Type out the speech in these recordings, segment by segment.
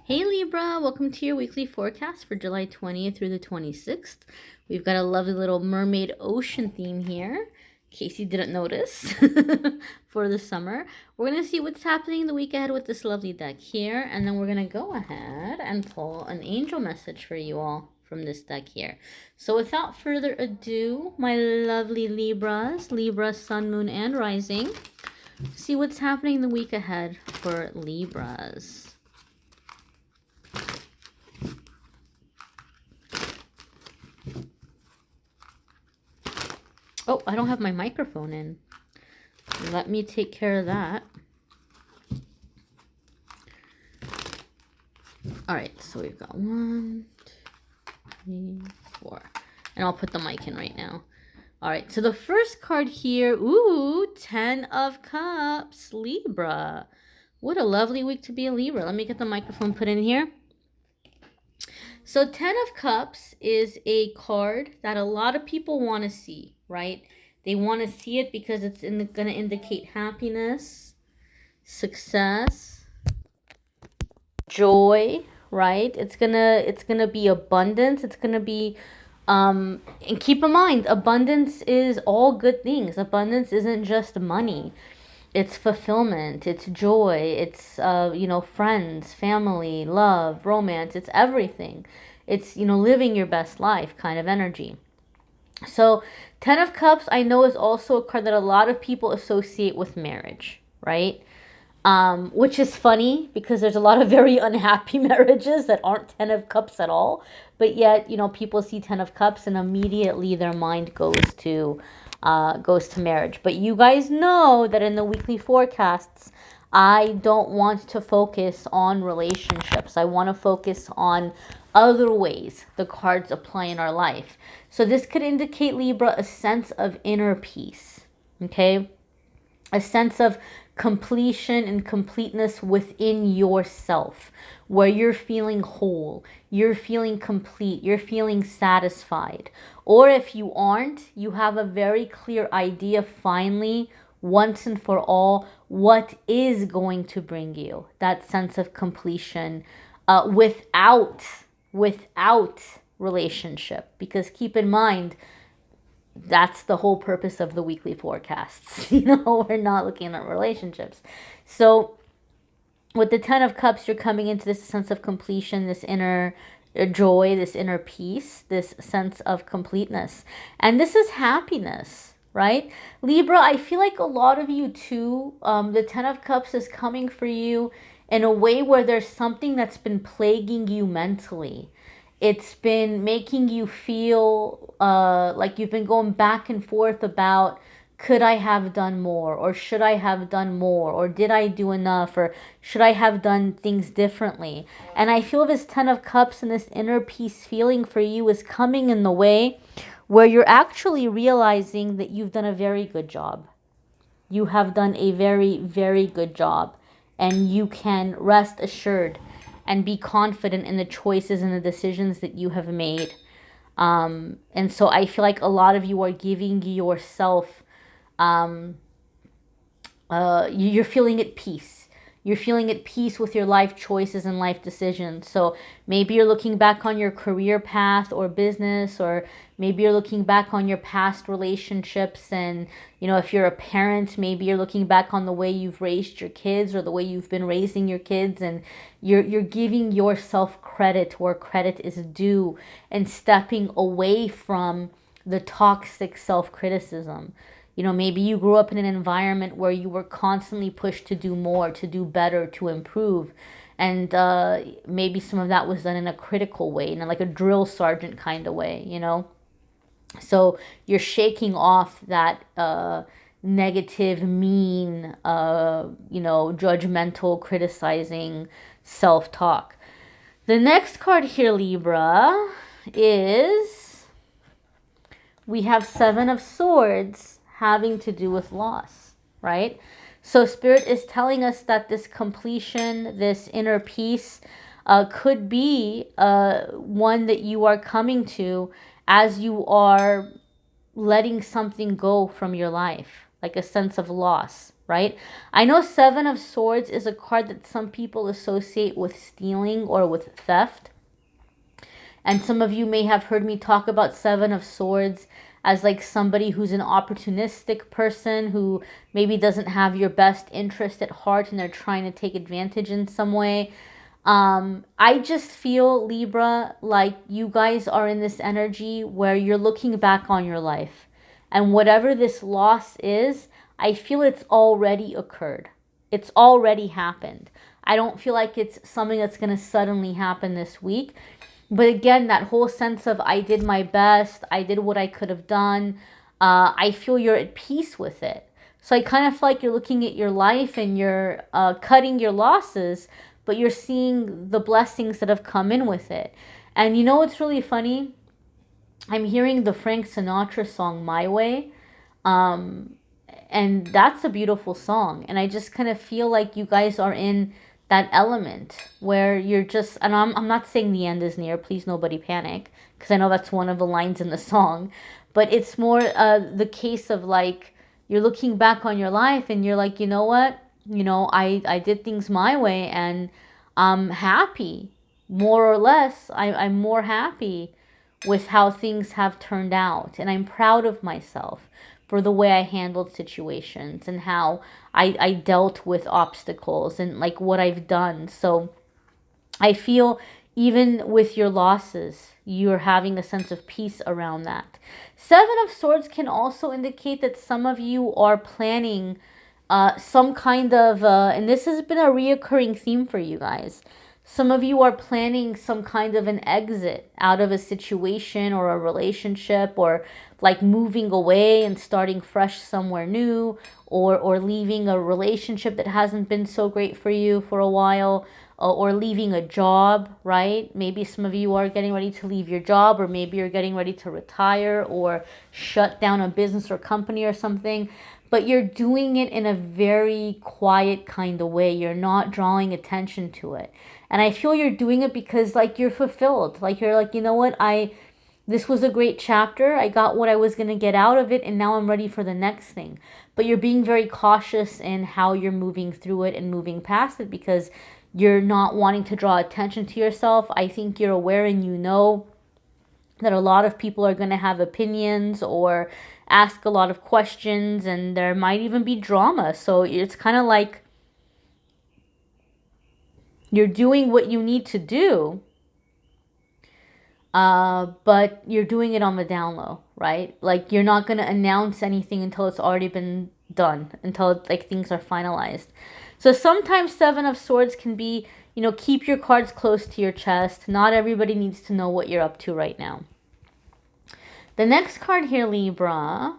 Hey Libra, welcome to your weekly forecast for July 20th through the 26th. We've got a lovely little mermaid ocean theme here, in case you didn't notice, for the summer. We're going to see what's happening the week ahead with this lovely deck here, and then we're going to go ahead and pull an angel message for you all from this deck here. So without further ado, my lovely Libras, Libra, Sun, Moon, and Rising, see what's happening the week ahead for Libras. Oh, I don't have my microphone in. Let me take care of that. All right, so we've got 1, 2, 3, 4. And I'll put the mic in right now. All right, so the first card here, ooh, 10 of Cups, Libra. What a lovely week to be a Libra. Let me get the microphone put in here. So 10 of Cups is a card that a lot of people want to see, right? They want to see it because it's going to indicate happiness, success, joy, right? It's gonna be abundance. It's gonna be and keep in mind, abundance is all good things. Abundance isn't just money. It's fulfillment, it's joy, it's friends, family, love, romance, it's everything. It's living your best life kind of energy. So 10 of Cups I know is also a card that a lot of people associate with marriage, right? Which is funny because there's a lot of very unhappy marriages that aren't 10 of Cups at all. But yet, people see 10 of Cups and immediately their mind goes to marriage. But you guys know that in the weekly forecasts, I don't want to focus on relationships. I want to focus on other ways the cards apply in our life. So this could indicate, Libra, a sense of inner peace, okay? A sense of completion and completeness within yourself, where you're feeling whole, you're feeling complete, you're feeling satisfied. Or if you aren't, you have a very clear idea finally, once and for all, what is going to bring you that sense of completion without relationship. Because keep in mind, that's the whole purpose of the weekly forecasts. We're not looking at relationships. So with the 10 of Cups, you're coming into this sense of completion, this inner joy, this inner peace, this sense of completeness. And this is happiness, right? Libra, I feel like a lot of you too, the 10 of Cups is coming for you in a way where there's something that's been plaguing you mentally. It's been making you feel like you've been going back and forth about, could I have done more? Or should I have done more? Or did I do enough? Or should I have done things differently? And I feel this 10 of Cups and this inner peace feeling for you is coming in the way where you're actually realizing that you've done a very good job. You have done a very, very good job. And you can rest assured and be confident in the choices and the decisions that you have made. And so I feel like a lot of you are giving yourself, you're feeling at peace. You're feeling at peace with your life choices and life decisions. So maybe you're looking back on your career path or business, or maybe you're looking back on your past relationships. And, if you're a parent, maybe you're looking back on the way you've raised your kids or the way you've been raising your kids. And you're giving yourself credit where credit is due and stepping away from the toxic self-criticism. Maybe you grew up in an environment where you were constantly pushed to do more, to do better, to improve. And maybe some of that was done in a critical way, like a drill sergeant kind of way, So you're shaking off that negative, mean, judgmental, criticizing self-talk. The next card here, Libra, is we have 7 of Swords, having to do with loss, right? So Spirit is telling us that this completion, this inner peace, could be one that you are coming to as you are letting something go from your life, like a sense of loss, right? I know Seven of Swords is a card that some people associate with stealing or with theft. And some of you may have heard me talk about Seven of Swords as like somebody who's an opportunistic person who maybe doesn't have your best interest at heart and they're trying to take advantage in some way. I just feel, Libra, like you guys are in this energy where you're looking back on your life. And whatever this loss is, I feel it's already occurred. It's already happened. I don't feel like it's something that's going to suddenly happen this week. But again, that whole sense of I did my best, I did what I could have done, I feel you're at peace with it. So I kind of feel like you're looking at your life and you're cutting your losses, but you're seeing the blessings that have come in with it. And you know what's really funny? I'm hearing the Frank Sinatra song, My Way. And that's a beautiful song. And I just kind of feel like you guys are in that element where you're just, and I'm not saying the end is near, please nobody panic, because I know that's one of the lines in the song, but it's more the case of like, you're looking back on your life and you're like, you know what, I did things my way and I'm happy, more or less, I'm more happy with how things have turned out, and I'm proud of myself for the way I handled situations and how I dealt with obstacles and like what I've done. So I feel even with your losses, you're having a sense of peace around that. Seven of Swords can also indicate that some of you are planning some kind of, and this has been a reoccurring theme for you guys, some of you are planning some kind of an exit out of a situation or a relationship, or like moving away and starting fresh somewhere new, or leaving a relationship that hasn't been so great for you for a while, or leaving a job, right? Maybe some of you are getting ready to leave your job, or maybe you're getting ready to retire or shut down a business or company or something. But you're doing it in a very quiet kind of way. You're not drawing attention to it. And I feel you're doing it because like you're fulfilled. Like you're like, you know what, this was a great chapter. I got what I was going to get out of it, and now I'm ready for the next thing. But you're being very cautious in how you're moving through it and moving past it because you're not wanting to draw attention to yourself. I think you're aware and you know that a lot of people are going to have opinions or ask a lot of questions, and there might even be drama. So it's kind of like you're doing what you need to do, but you're doing it on the down low, right? Like you're not going to announce anything until it's already been done, until like things are finalized. So sometimes Seven of Swords can be, keep your cards close to your chest. Not everybody needs to know what you're up to right now. The next card here, Libra.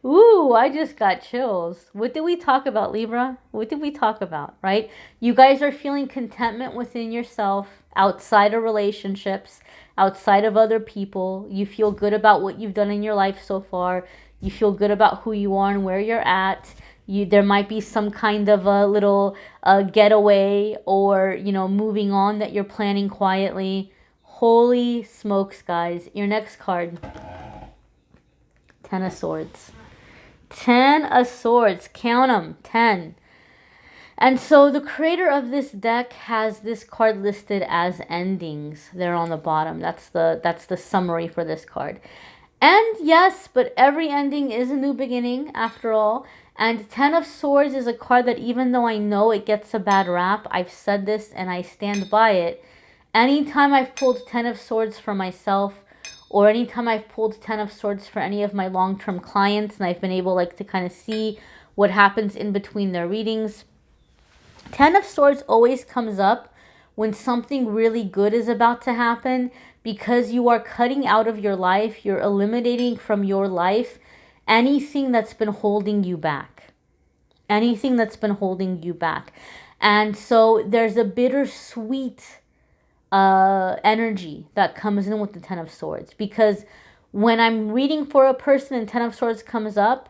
Ooh, I just got chills. What did we talk about, Libra? What did we talk about, right? You guys are feeling contentment within yourself, outside of relationships, outside of other people. You feel good about what you've done in your life so far. You feel good about who you are and where you're at. There might be some kind of a little getaway or, moving on that you're planning quietly. Holy smokes, guys. Your next card. Ten of Swords. Ten of Swords. Count them. 10. And so the creator of this deck has this card listed as endings. They're on the bottom. That's the summary for this card. And yes, but every ending is a new beginning after all. And Ten of Swords is a card that, even though I know it gets a bad rap, I've said this and I stand by it. Anytime I've pulled Ten of Swords for myself, or anytime I've pulled Ten of Swords for any of my long-term clients, and I've been able to kind of see what happens in between their readings, Ten of Swords always comes up when something really good is about to happen, because you are cutting out of your life, you're eliminating from your life anything that's been holding you back. Anything that's been holding you back. And so there's a bittersweet energy that comes in with the Ten of Swords, because when I'm reading for a person and Ten of Swords comes up,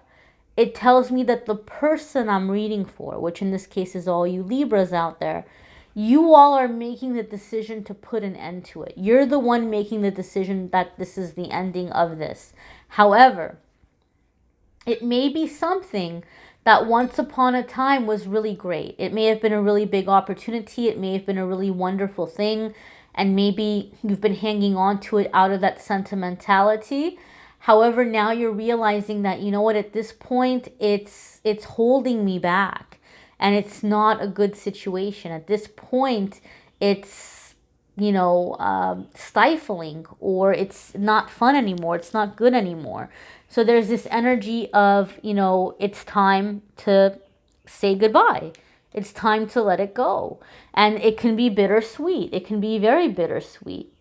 it tells me that the person I'm reading for, which in this case is all you Libras out there, you all are making the decision to put an end to it. You're the one making the decision that this is the ending of this. However, It may be something that once upon a time was really great. It may have been a really big opportunity. It may have been a really wonderful thing. And maybe you've been hanging on to it out of that sentimentality. However, now you're realizing that, you know what, at this point, it's holding me back. And it's not a good situation. At this point, it's, stifling, or it's not fun anymore. It's not good anymore. So there's this energy of, it's time to say goodbye. It's time to let it go. And it can be bittersweet. It can be very bittersweet.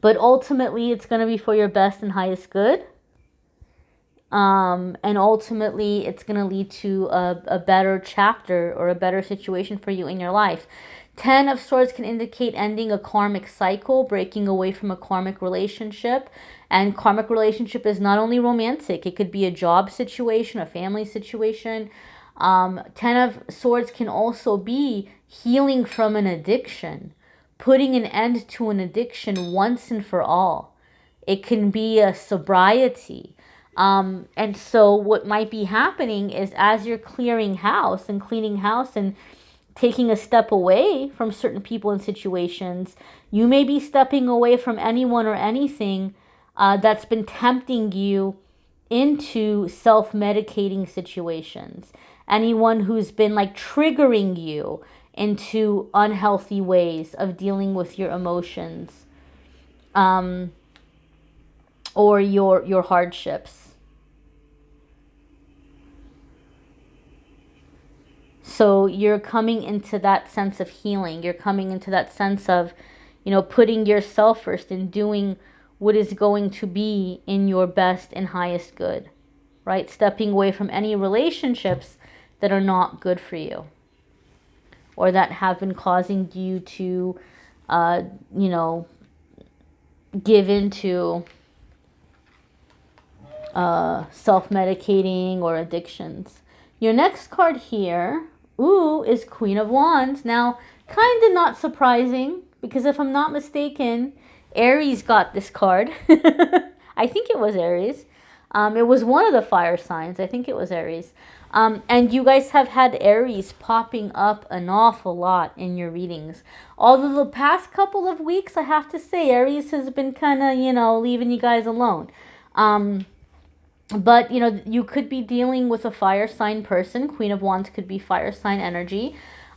But ultimately, it's going to be for your best and highest good. And ultimately, it's going to lead to a better chapter or a better situation for you in your life. 10 of Swords can indicate ending a karmic cycle, breaking away from a karmic relationship. And karmic relationship is not only romantic. It could be a job situation, a family situation. 10 of Swords can also be healing from an addiction, putting an end to an addiction once and for all. It can be a sobriety. And so what might be happening is, as you're clearing house and cleaning house and taking a step away from certain people and situations, you may be stepping away from anyone or anything that's been tempting you into self-medicating situations. Anyone who's been like triggering you into unhealthy ways of dealing with your emotions, or your hardships. So you're coming into that sense of healing. You're coming into that sense of, putting yourself first and doing what is going to be in your best and highest good, right? Stepping away from any relationships that are not good for you, or that have been causing you to, give into self-medicating or addictions. Your next card here, is Queen of Wands. Now, kind of not surprising, because if I'm not mistaken, Aries got this card. I think it was Aries. It was one of the fire signs. I think it was Aries. And you guys have had Aries popping up an awful lot in your readings. Although the past couple of weeks, I have to say, Aries has been kind of, leaving you guys alone. But, you could be dealing with a fire sign person. Queen of Wands could be fire sign energy.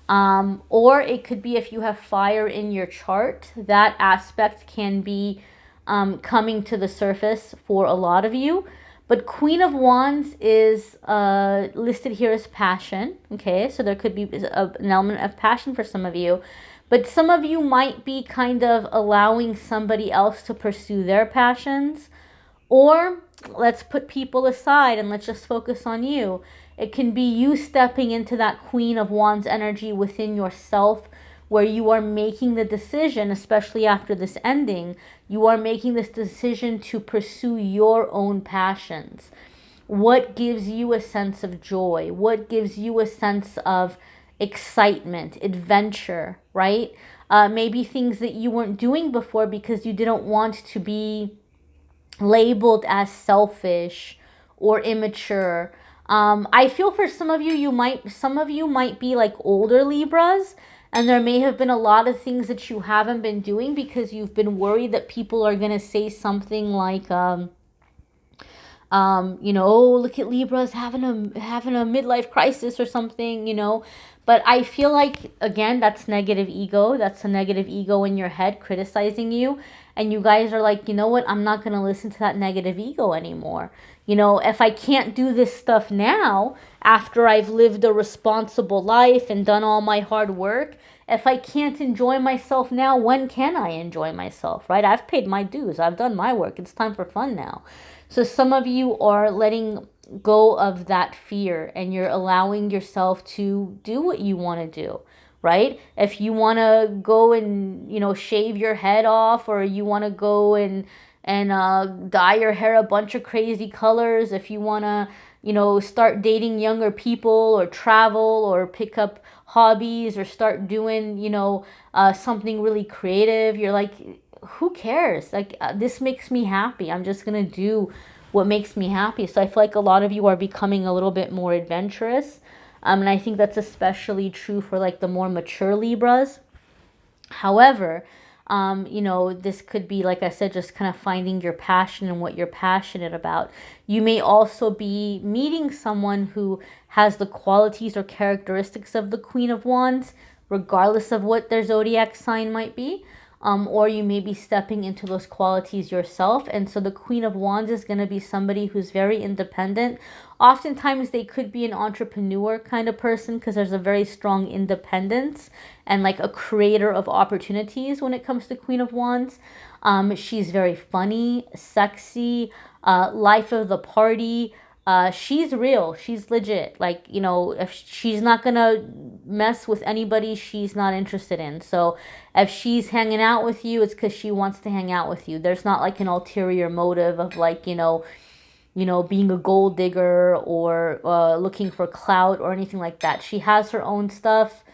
Or it could be, if you have fire in your chart, that aspect can be coming to the surface for a lot of you. But Queen of Wands is listed here as passion. Okay, so there could be an element of passion for some of you. But some of you might be kind of allowing somebody else to pursue their passions. Or let's put people aside and let's just focus on you. It can be you stepping into that Queen of Wands energy within yourself, where you are making the decision, especially after this ending, you are making this decision to pursue your own passions. What gives you a sense of joy? What gives you a sense of excitement, adventure, right? Maybe things that you weren't doing before because you didn't want to be labeled as selfish or immature. I feel for some of you might be like older Libras, and there may have been a lot of things that you haven't been doing because you've been worried that people are going to say something like, oh, look at Libras having a midlife crisis or something, But I feel like, again, that's negative ego. That's a negative ego in your head criticizing you. And you guys are like, you know what? I'm not going to listen to that negative ego anymore. If I can't do this stuff now, after I've lived a responsible life and done all my hard work, if I can't enjoy myself now, when can I enjoy myself, right? I've paid my dues. I've done my work. It's time for fun now. So some of you are letting go of that fear, and you're allowing yourself to do what you want to do, right? If you want to go and, shave your head off, or you want to go and dye your hair a bunch of crazy colors, if you want to, start dating younger people, or travel, or pick up hobbies, or start doing, something really creative, you're like, who cares? Like, this makes me happy. I'm just going to do what makes me happy. So I feel like a lot of you are becoming a little bit more adventurous. And I think that's especially true for like the more mature Libras. However, you know, this could be, like I said, just kind of finding your passion and what you're passionate about. You may also be meeting someone who has the qualities or characteristics of the Queen of Wands, regardless of what their zodiac sign might be. Or you may be stepping into those qualities yourself. And so the Queen of Wands is going to be somebody who's very independent. Oftentimes they could be an entrepreneur kind of person, because there's a very strong independence and like a creator of opportunities when it comes to Queen of Wands. She's very funny, sexy, life of the party. She's real. She's legit. Like, you know, if she's not gonna mess with anybody she's not interested in. So if she's hanging out with you, it's because she wants to hang out with you. There's not like an ulterior motive of like, you know, being a gold digger or looking for clout or anything like that. She has her own stuff.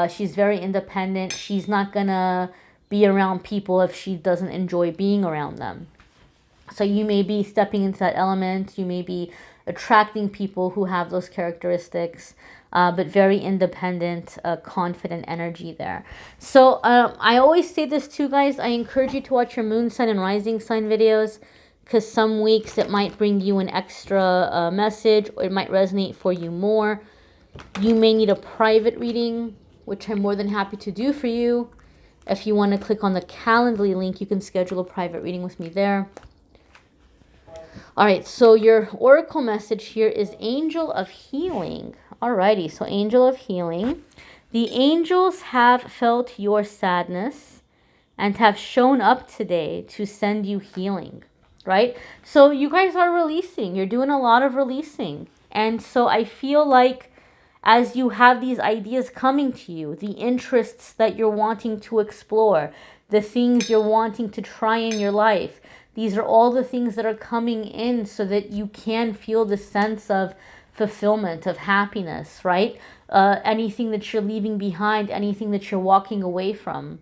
She's very independent. She's not gonna be around people if she doesn't enjoy being around them. So you may be stepping into that element. You may be attracting people who have those characteristics, but very independent, confident energy there. So I always say this too, guys. I encourage you to watch your moon sign and rising sign videos, because some weeks it might bring you an extra message, or it might resonate for you more. You may need a private reading, which I'm more than happy to do for you. If you want to click on the Calendly link, you can schedule a private reading with me there. All right, so your oracle message here is Angel of Healing. Alrighty, so Angel of Healing. The angels have felt your sadness and have shown up today to send you healing, right? So you guys are releasing. You're doing a lot of releasing. And so I feel like as you have these ideas coming to you, the interests that you're wanting to explore, the things you're wanting to try in your life, these are all the things that are coming in so that you can feel the sense of fulfillment, of happiness, right? Anything that you're leaving behind, anything that you're walking away from,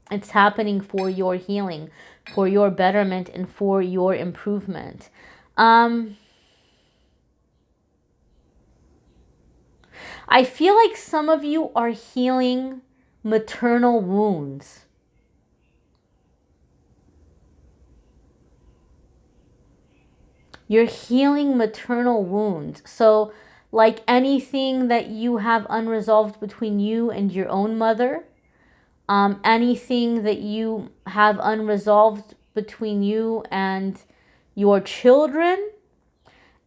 it's happening for your healing, for your betterment, and for your improvement. I feel like some of you are healing maternal wounds. You're healing maternal wounds. So like anything that you have unresolved between you and your own mother, anything that you have unresolved between you and your children,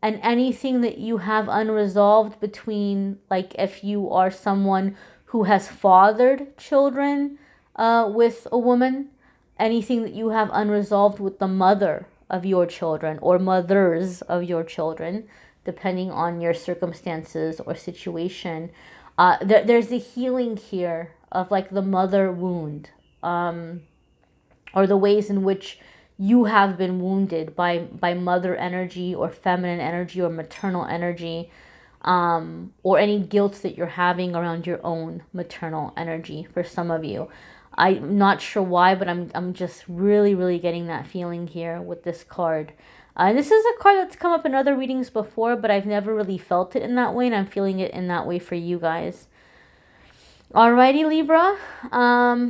and anything that you have unresolved between, like if you are someone who has fathered children with a woman, anything that you have unresolved with the mother of your children or mothers of your children, depending on your circumstances or situation. There's a healing here of like the mother wound, or the ways in which you have been wounded by mother energy or feminine energy or maternal energy, or any guilt that you're having around your own maternal energy for some of you. I'm not sure why, but I'm just really getting that feeling here with this card. This is a card that's come up in other readings before, but I've never really felt it in that way, and I'm feeling it in that way for you guys. Alrighty, Libra.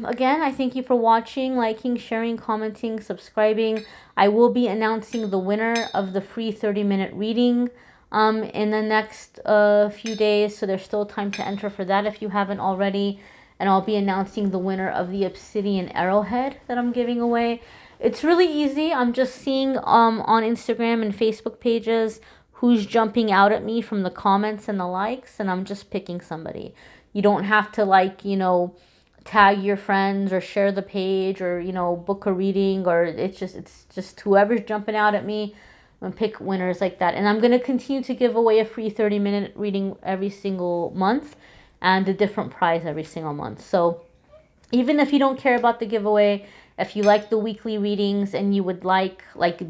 Again, I thank you for watching, liking, sharing, commenting, subscribing. I will be announcing the winner of the free 30-minute reading in the next few days, so there's still time to enter for that if you haven't already. And I'll be announcing the winner of the Obsidian Arrowhead that I'm giving away. It's really easy. I'm just seeing on Instagram and Facebook pages who's jumping out at me from the comments and the likes, and I'm just picking somebody. You don't have to, like, you know, tag your friends or share the page or, you know, book a reading, or it's just whoever's jumping out at me. I'm going to pick winners like that. And I'm going to continue to give away a free 30-minute reading every single month, and a different prize every single month. So even if you don't care about the giveaway, if you like the weekly readings and you would like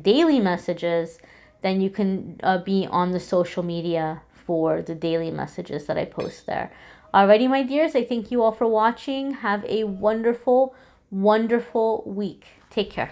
daily messages, then you can be on the social media for the daily messages that I post there. Alrighty, my dears, I thank you all for watching. Have a wonderful week. Take care.